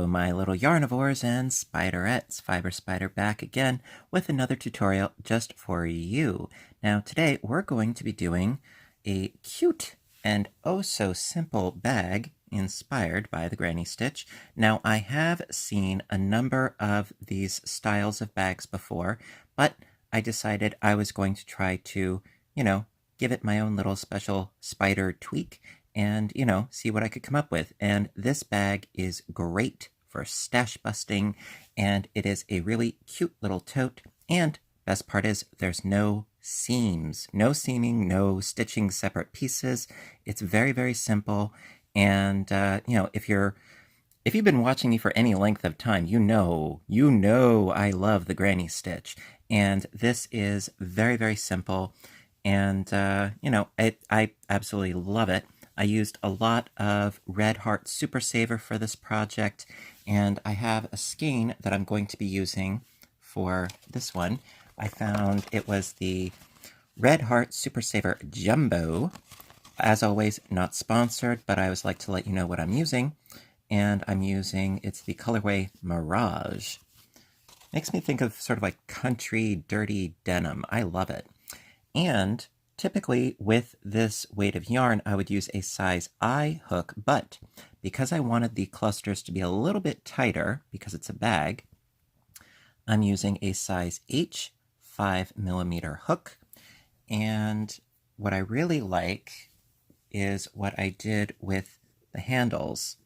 my little yarnivores and spiderettes. Fiber Spider back again with another tutorial just for you. Now today we're going to be doing a cute and oh so simple bag inspired by the granny stitch. Now I have seen a number of these styles of bags before, but I decided I was going to try to, give it my own little special spider tweak and, see what I could come up with. And this bag is great for stash busting, and it is a really cute little tote. And best part is there's no seams, no seaming, no stitching separate pieces. It's very, very simple. And, if you've been watching me for any length of time, you know I love the granny stitch. And this is very, very simple. And, I absolutely love it. I used a lot of Red Heart Super Saver for this project, and I have a skein that I'm going to be using for this one. I found it was the Red Heart Super Saver Jumbo. As always, not sponsored, but I always like to let you know what I'm using. And I'm using, it's the colorway Mirage. Makes me think of sort of like country, dirty denim. I love it. And typically with this weight of yarn, I would use a size I hook, but because I wanted the clusters to be a little bit tighter, because it's a bag, I'm using a size H 5mm hook. And what I really like is what I did with the handles,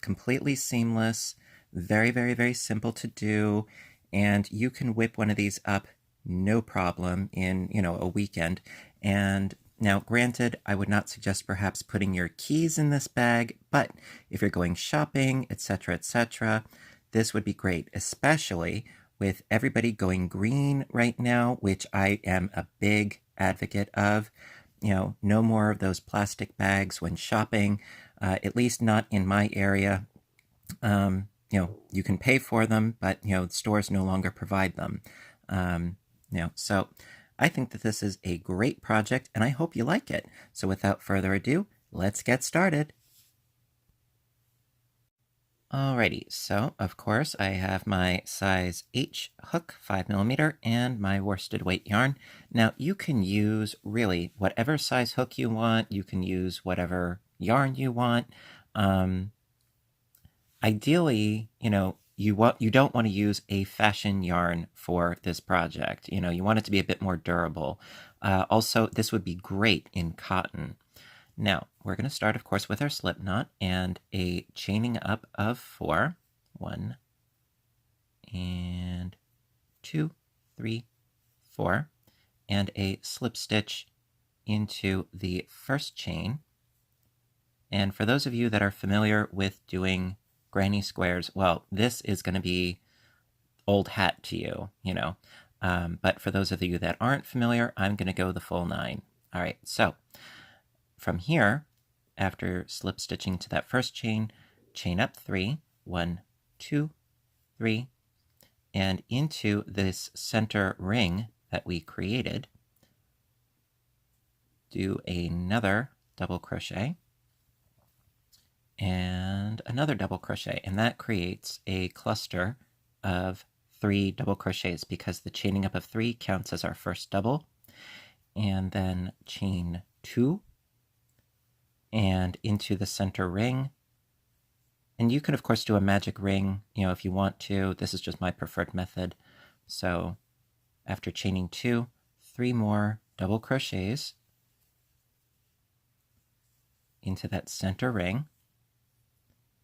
completely seamless, very, very, very simple to do. And you can whip one of these up no problem in, a weekend. And now, granted, I would not suggest perhaps putting your keys in this bag, but if you're going shopping, etc., this would be great, especially with everybody going green right now, which I am a big advocate of. No more of those plastic bags when shopping, at least not in my area. You can pay for them, but, stores no longer provide them. So I think that this is a great project, and I hope you like it. So without further ado, let's get started. Alrighty, so of course I have my size H hook 5mm and my worsted weight yarn. Now you can use really whatever size hook you want. You can use whatever yarn you want. Ideally, you don't want to use a fashion yarn for this project. You want it to be a bit more durable. Also, this would be great in cotton. Now, we're going to start, of course, with our slip knot and a chaining up of 4. 1 and 2, 3, 4, and a slip stitch into the first chain. And for those of you that are familiar with doing granny squares, well, this is going to be old hat to you, but for those of you that aren't familiar, I'm going to go the full 9. All right, so from here, after slip stitching to that first chain, chain up 3, 1, 2, 3, and into this center ring that we created, do another double crochet, and another double crochet, and that creates a cluster of 3 double crochets because the chaining up of 3 counts as our first double. And then chain 2 and into the center ring. And you can of course do a magic ring, if you want to. This is just my preferred method. So after chaining 2, 3 more double crochets into that center ring.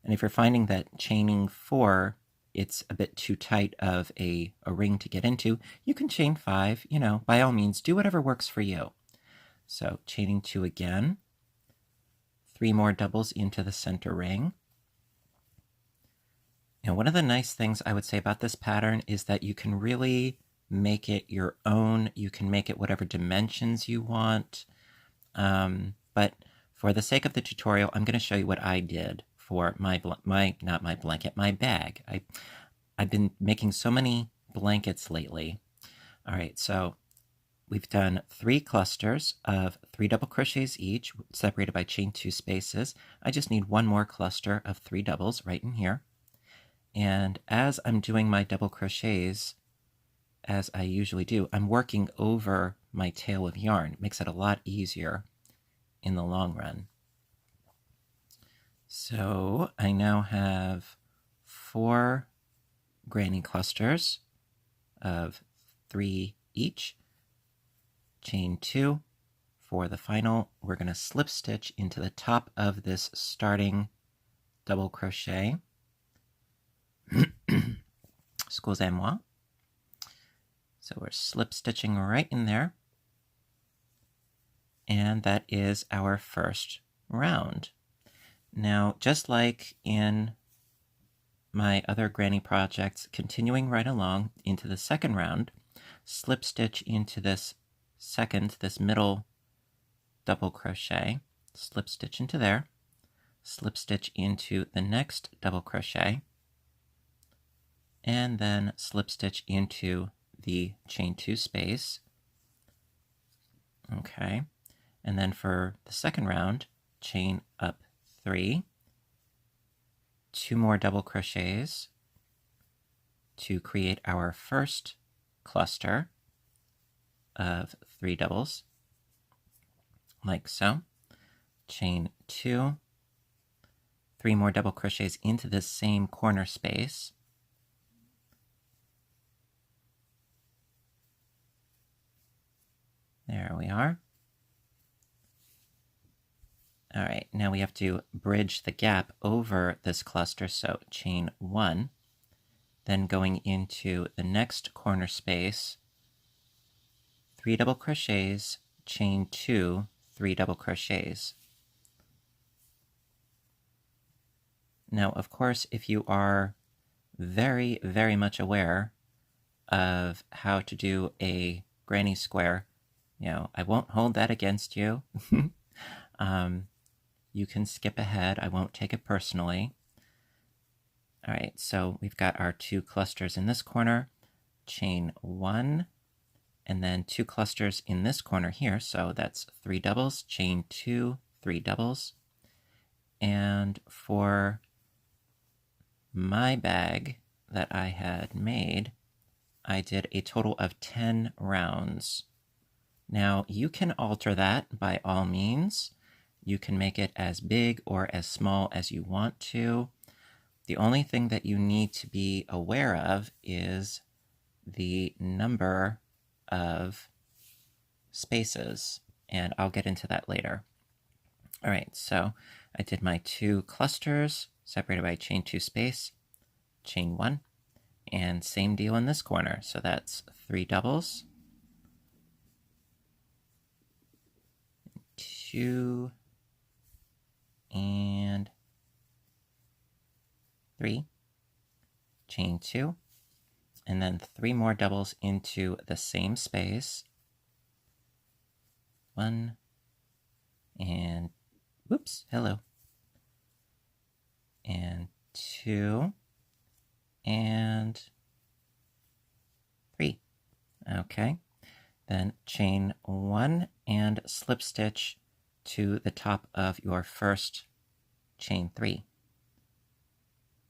And if you're finding that chaining 4, it's a bit too tight of a ring to get into, you can chain 5, by all means, do whatever works for you. So chaining 2 again, 3 more doubles into the center ring. And one of the nice things I would say about this pattern is that you can really make it your own. You can make it whatever dimensions you want. But for the sake of the tutorial, I'm going to show you what I did for my bag. I've been making so many blankets lately. All right, so we've done 3 clusters of 3 double crochets each, separated by chain 2 spaces. I just need 1 more cluster of 3 doubles right in here. And as I'm doing my double crochets, as I usually do, I'm working over my tail of yarn. It makes it a lot easier in the long run. So I now have 4 granny clusters of 3 each. Chain 2. For the final, we're going to slip stitch into the top of this starting double crochet. Excusez-moi. So we're slip stitching right in there. And that is our first round. Now, just like in my other granny projects, continuing right along into the second round, slip stitch into this middle double crochet, slip stitch into there, slip stitch into the next double crochet, and then slip stitch into the chain 2 space. Okay, and then for the second round, chain up 3, 2 more double crochets to create our first cluster of 3 doubles, like so. Chain 2, 3 more double crochets into this same corner space. There we are. All right, now we have to bridge the gap over this cluster, so chain 1, then going into the next corner space, 3 double crochets, chain 2, 3 double crochets. Now, of course, if you are very, very much aware of how to do a granny square, I won't hold that against you. You can skip ahead. I won't take it personally. All right, so we've got our 2 clusters in this corner, chain 1, and then 2 clusters in this corner here. So that's 3 doubles, chain 2, 3 doubles. And for my bag that I had made, I did a total of 10 rounds. Now, you can alter that by all means. You can make it as big or as small as you want to. The only thing that you need to be aware of is the number of spaces, and I'll get into that later. All right, so I did my 2 clusters separated by chain 2 space, chain 1, and same deal in this corner. So that's 3 doubles, 2, and 3, chain 2, and then 3 more doubles into the same space. 1, and whoops, hello. And 2, and 3. Okay. Then chain 1 and slip stitch to the top of your first chain 3.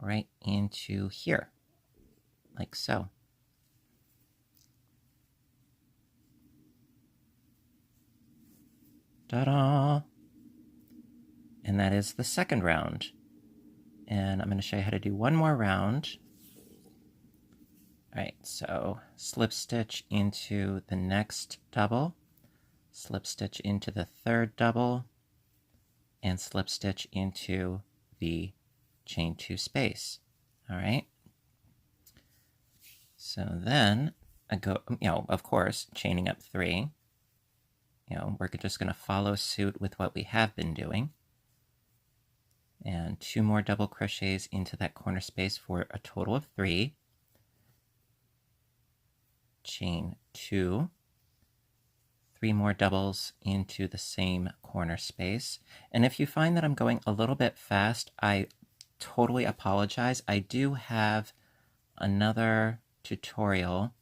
Right into here, like so. Ta-da! And that is the second round. And I'm going to show you how to do one more round. All right, so slip stitch into the next double, slip stitch into the third double, and slip stitch into the chain 2 space. All right. So then I go, of course, chaining up 3. We're just going to follow suit with what we have been doing. And 2 more double crochets into that corner space for a total of 3. Chain 2, 3 more doubles into the same corner space. And if you find that I'm going a little bit fast, I totally apologize. I do have another tutorial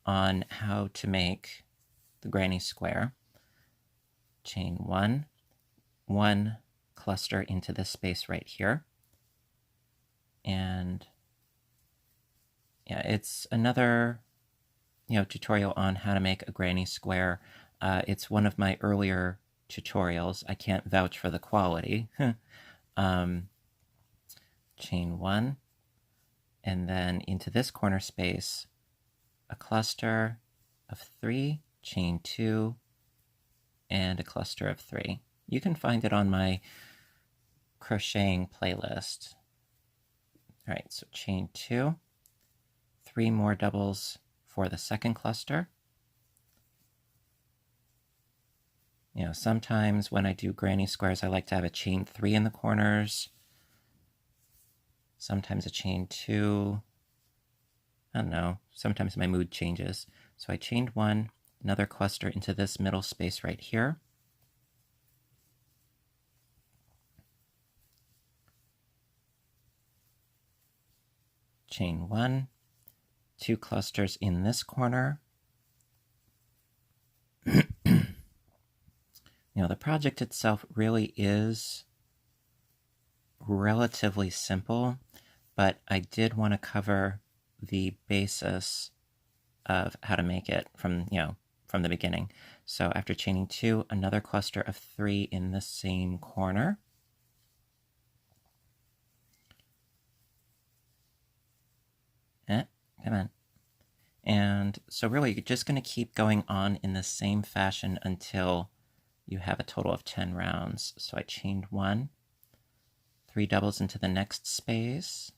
on how to make the granny square. Chain 1, 1 cluster into this space right here, and yeah, it's another tutorial on how to make a granny square. It's one of my earlier tutorials. I can't vouch for the quality. Chain 1, and then into this corner space, a cluster of 3, chain 2, and a cluster of 3. You can find it on my crocheting playlist. All right, so chain 2, 3 more doubles for the second cluster. Sometimes when I do granny squares, I like to have a chain 3 in the corners. Sometimes a chain 2. I don't know. Sometimes my mood changes. So I chained 1, another cluster into this middle space right here. Chain 1, 2 clusters in this corner. The project itself really is relatively simple, but I did want to cover the basis of how to make it from the beginning. So after chaining 2, another cluster of 3 in the same corner. Come on. And so really you're just going to keep going on in the same fashion until you have a total of 10 rounds. So I chained 1, 3 doubles into the next space,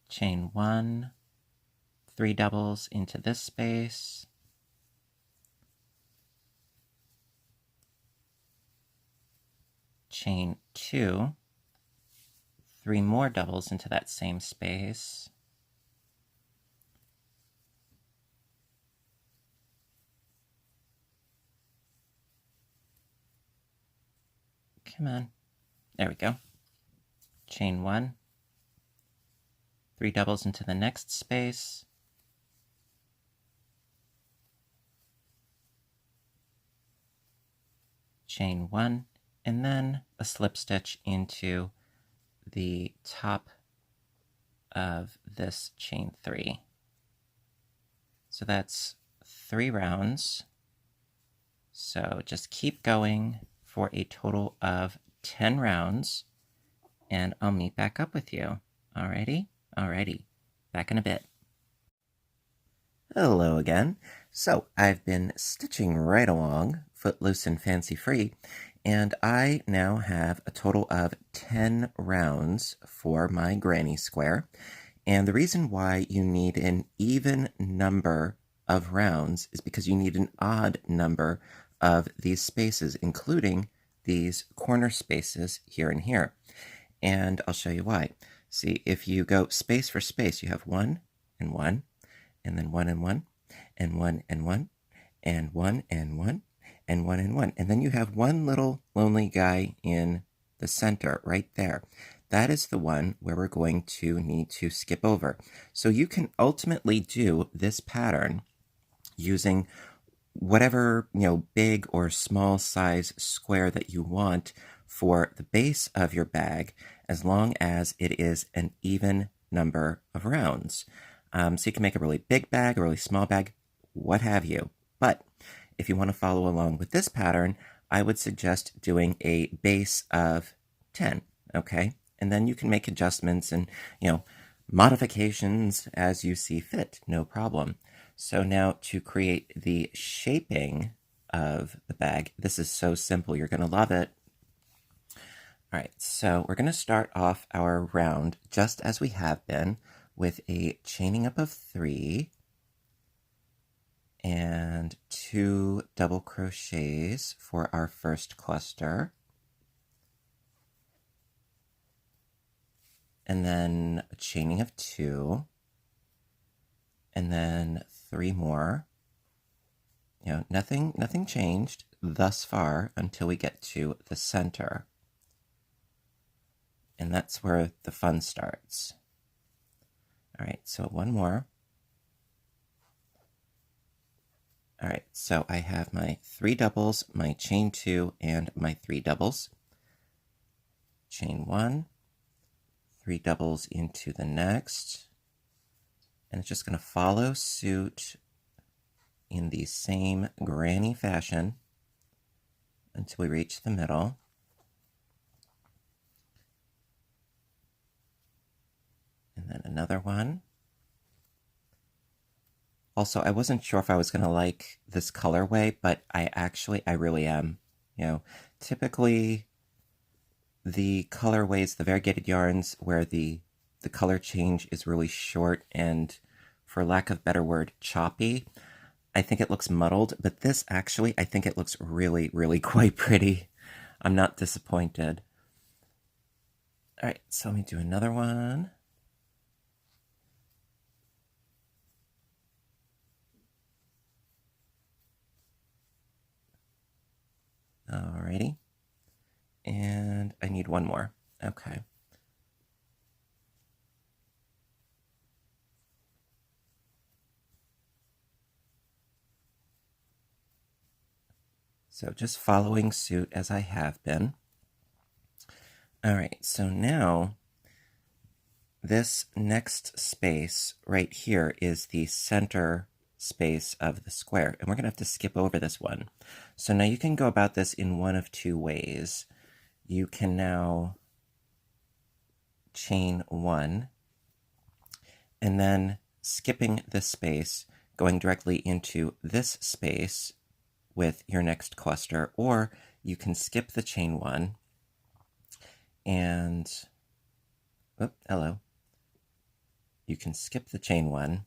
chain 1, 3 doubles into this space, chain 2, 3 more doubles into that same space, come on, there we go, chain 1, 3 doubles into the next space, chain 1, and then a slip stitch into the top of this chain 3. So that's 3 rounds. So just keep going for a total of 10 rounds, and I'll meet back up with you. Alrighty? Alrighty. Back in a bit. Hello again. So I've been stitching right along, footloose and fancy-free, and I now have a total of 10 rounds for my granny square. And the reason why you need an even number of rounds is because you need an odd number of these spaces, including these corner spaces here and here. And I'll show you why. See, if you go space for space, you have 1 and 1, and then 1 and 1, and 1 and 1, and 1 and 1, and 1 and 1. And then you have one little lonely guy in the center right there. That is the one where we're going to need to skip over. So you can ultimately do this pattern using whatever, big or small size square that you want for the base of your bag, as long as it is an even number of rounds. So you can make a really big bag, a really small bag, what have you. But if you want to follow along with this pattern, I would suggest doing a base of 10, okay? And then you can make adjustments and, modifications as you see fit, no problem. So now to create the shaping of the bag, this is so simple, you're going to love it. All right, so we're going to start off our round just as we have been with a chaining up of 3 and 2 double crochets for our first cluster. And then a chaining of 2, and then 3 more. Nothing changed thus far until we get to the center. And that's where the fun starts. All right, so 1 more. All right, so I have my 3 doubles, my chain 2, and my 3 doubles. chain 1, 3 doubles into the next, and it's just going to follow suit in the same granny fashion until we reach the middle. And then another one. Also, I wasn't sure if I was going to like this colorway, but I really am. You know, typically the colorways, the variegated yarns where the color change is really short and, for lack of a better word, choppy, I think it looks muddled, but this actually, I think it looks really, really quite pretty. I'm not disappointed. All right, so let me do another one. Alrighty. And I need one more. Okay. So just following suit as I have been. All right, so now this next space right here is the center space of the square, and we're going to have to skip over this one. So now you can go about this in one of two ways. You can now chain 1, and then skipping this space, going directly into this space with your next cluster, or you can skip the chain 1 and, hello. You can skip the chain 1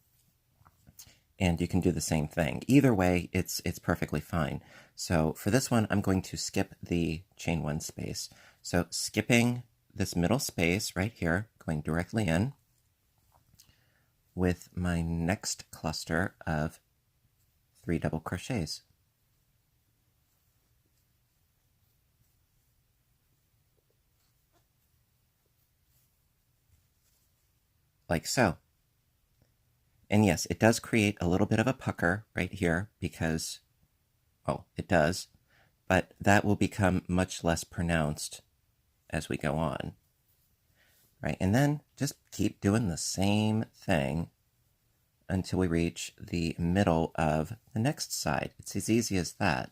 and you can do the same thing. Either way, it's perfectly fine. So for this one, I'm going to skip the chain 1 space. So skipping this middle space right here, going directly in with my next cluster of 3 double crochets. Like so. And yes, it does create a little bit of a pucker right here because, oh, it does, but that will become much less pronounced as we go on. Right, and then just keep doing the same thing until we reach the middle of the next side. It's as easy as that.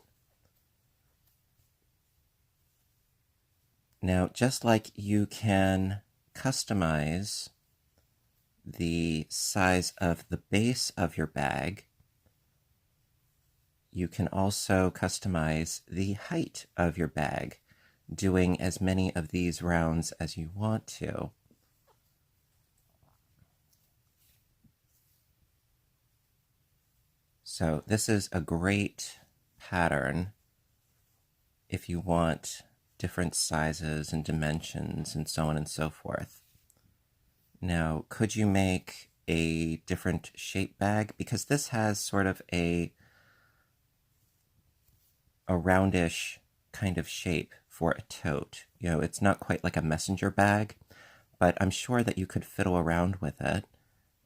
Now, just like you can customize the size of the base of your bag, you can also customize the height of your bag, doing as many of these rounds as you want to. So this is a great pattern if you want different sizes and dimensions and so on and so forth. Now, could you make a different shape bag? Because this has sort of a roundish kind of shape for a tote. You know, it's not quite like a messenger bag, but I'm sure that you could fiddle around with it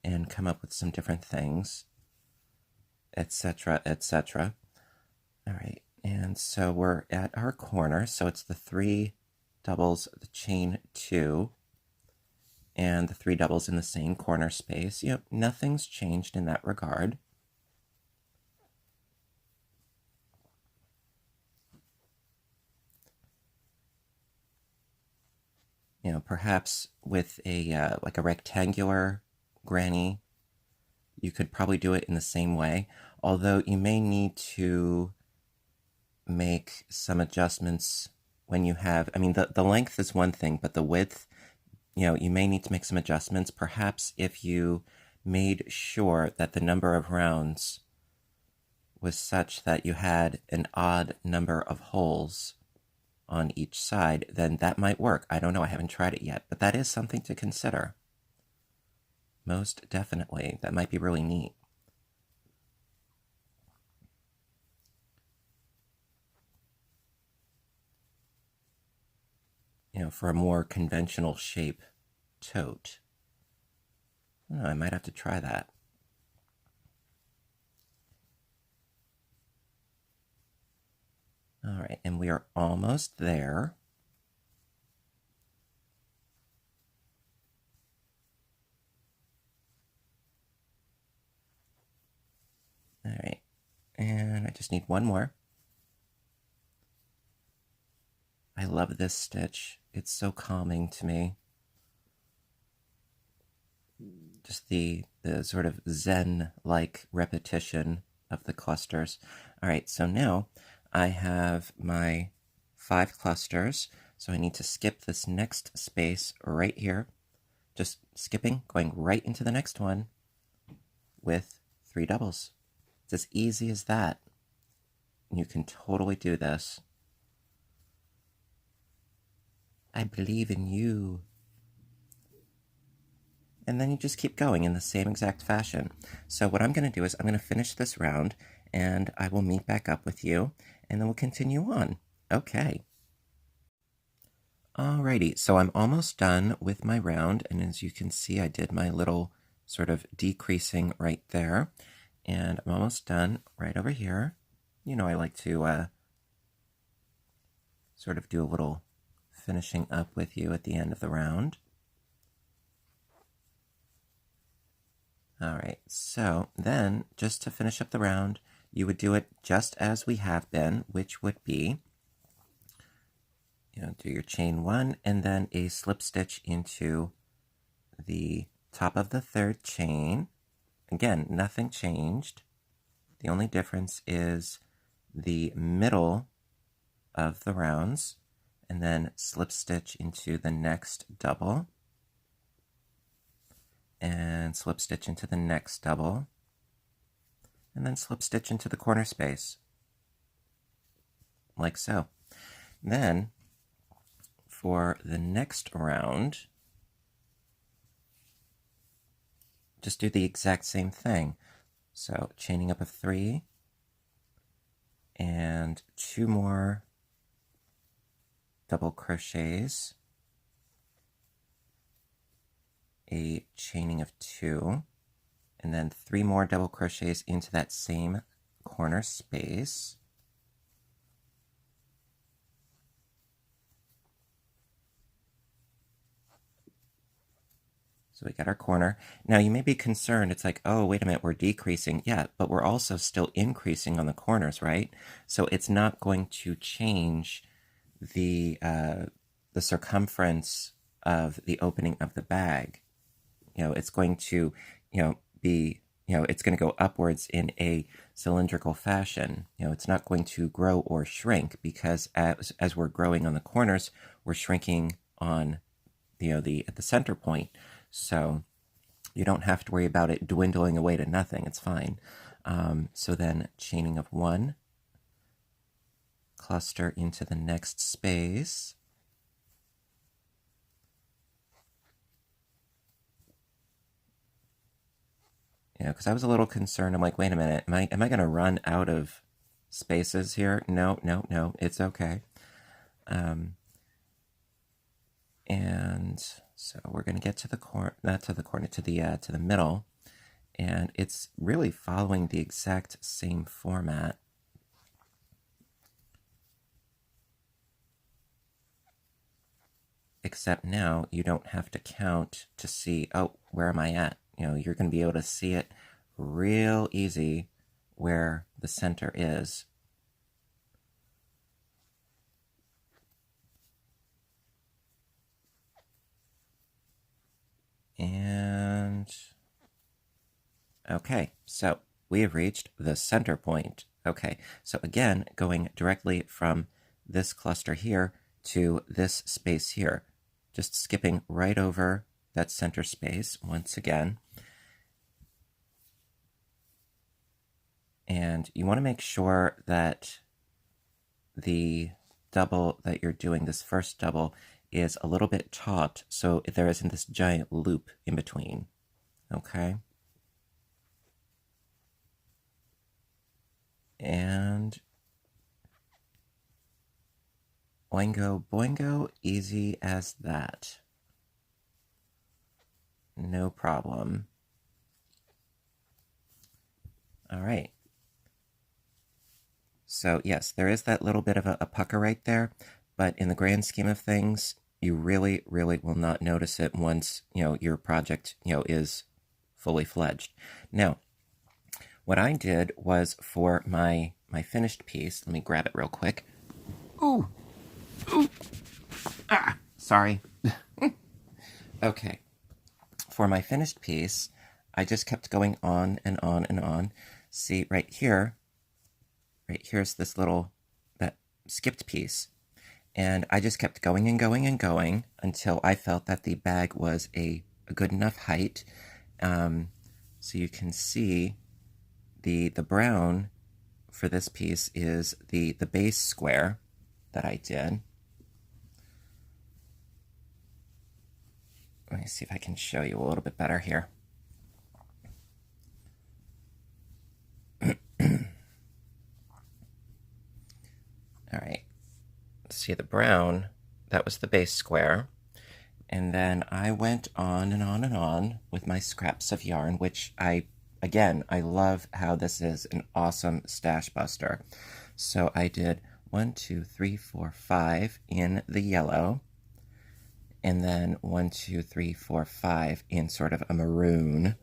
and come up with some different things, etc., etc. All right, and so we're at our corner. So it's the 3 doubles, the chain 2, and the 3 doubles in the same corner space. Yep, nothing's changed in that regard. You know, perhaps with a like a rectangular granny, you could probably do it in the same way, although you may need to make some adjustments when you have, I mean, the length is one thing, but the width, you know, you may need to make some adjustments. Perhaps if you made sure that the number of rounds was such that you had an odd number of holes on each side, then that might work. I don't know, I haven't tried it yet, but that is something to consider. Most definitely, that might be really neat. You know, for a more conventional shape tote. Oh, I might have to try that. All right, and we are almost there. And I just need one more. I love this stitch. It's so calming to me. Just the sort of zen-like repetition of the clusters. All right, so now I have my 5 clusters, so I need to skip this next space right here. Just skipping, going right into the next one with 3 doubles. It's as easy as that. You can totally do this. I believe in you. And then you just keep going in the same exact fashion. So what I'm going to do is I'm going to finish this round, and I will meet back up with you, and then we'll continue on. Okay. Alrighty, so I'm almost done with my round, and as you can see, I did my little sort of decreasing right there, and I'm almost done right over here. You know, I like to sort of do a little finishing up with you at the end of the round. All right, so then just to finish up the round, you would do it just as we have been, which would be, do your chain 1 and then a slip stitch into the top of the 3rd chain. Again, nothing changed. The only difference is the middle of the rounds, and then slip stitch into the next double, and slip stitch into the next double, and then slip stitch into the corner space, like so. Then, for the next round, just do the exact same thing. So, chaining up of 3, and 2 more double crochets, a chaining of 2, and then 3 more double crochets into that same corner space. So we got our corner. Now you may be concerned, it's like, oh, wait a minute, we're decreasing. Yeah, but we're also still increasing on the corners, right? So it's not going to change the circumference of the opening of the bag. It's going to, be, it's going to go upwards in a cylindrical fashion. It's not going to grow or shrink, because as we're growing on the corners, we're shrinking on, at the center point. So you don't have to worry about it dwindling away to nothing. It's fine. So then chaining of 1, cluster into the next space, because I was a little concerned. I'm like, wait a minute, am I going to run out of spaces here? No, it's okay. And so we're going to get to the to the middle, and it's really following the exact same format. Except now you don't have to count to see, oh, where am I at? You're going to be able to see it real easy where the center is. And okay, so we have reached the center point. Okay, so again, going directly from this cluster here to this space here, just skipping right over that center space once again. And you want to make sure that the double that you're doing, this first double, is a little bit taut, so there isn't this giant loop in between. Okay? And oingo boingo, easy as that. No problem. All right. So yes, there is that little bit of a pucker right there, but in the grand scheme of things, you really, really will not notice it once, your project, is fully fledged. Now, what I did was for my finished piece, let me grab it real quick. Ooh. Ooh. Ah, sorry. Okay. For my finished piece, I just kept going on and on and on. See, right here's this little, that skipped piece. And I just kept going and going and going until I felt that the bag was a good enough height. So you can see the brown for this piece is the base square that I did. Let me see if I can show you a little bit better here. All right, see the brown, that was the base square. And then I went on and on and on with my scraps of yarn, which I love how this is an awesome stash buster. So I did 1, 2, 3, 4, 5 in the yellow, and then 1, 2, 3, 4, 5 in sort of a maroon,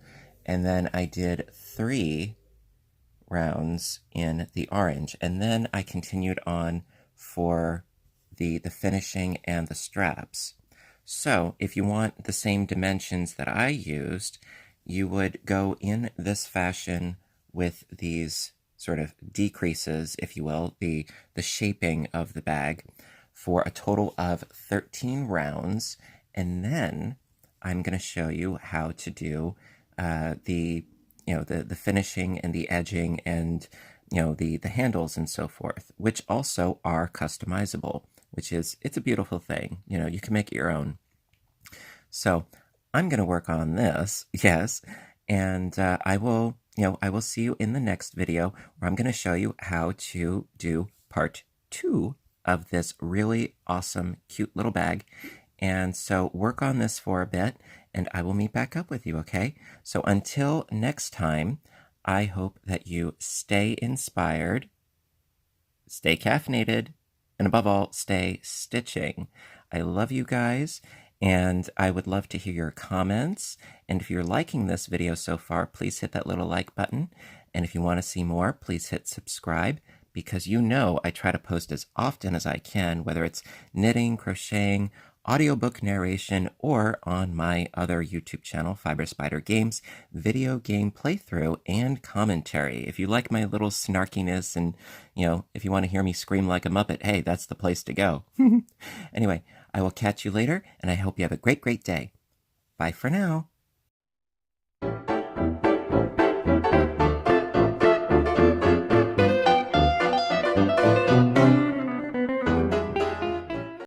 and then I did 3 rounds in the orange, and then I continued on for the finishing and the straps. So if you want the same dimensions that I used, you would go in this fashion with these sort of decreases, if you will, the shaping of the bag, for a total of 13 rounds, and then I'm going to show you how to do the finishing and the edging and the handles and so forth, which also are customizable, which is, it's a beautiful thing. You can make it your own. So I'm going to work on this, yes, and I will see you in the next video where I'm going to show you how to do part 2 of this really awesome, cute little bag. And so work on this for a bit, and I will meet back up with you, okay? So until next time, I hope that you stay inspired, stay caffeinated, and above all, stay stitching. I love you guys, and I would love to hear your comments. And if you're liking this video so far, please hit that little like button. And if you want to see more, please hit subscribe, because I try to post as often as I can, whether it's knitting, crocheting, audiobook narration, or on my other YouTube channel, Fiber Spider Games, video game playthrough and commentary. If you like my little snarkiness and, if you want to hear me scream like a Muppet, hey, that's the place to go. Anyway, I will catch you later, and I hope you have a great, great day. Bye for now.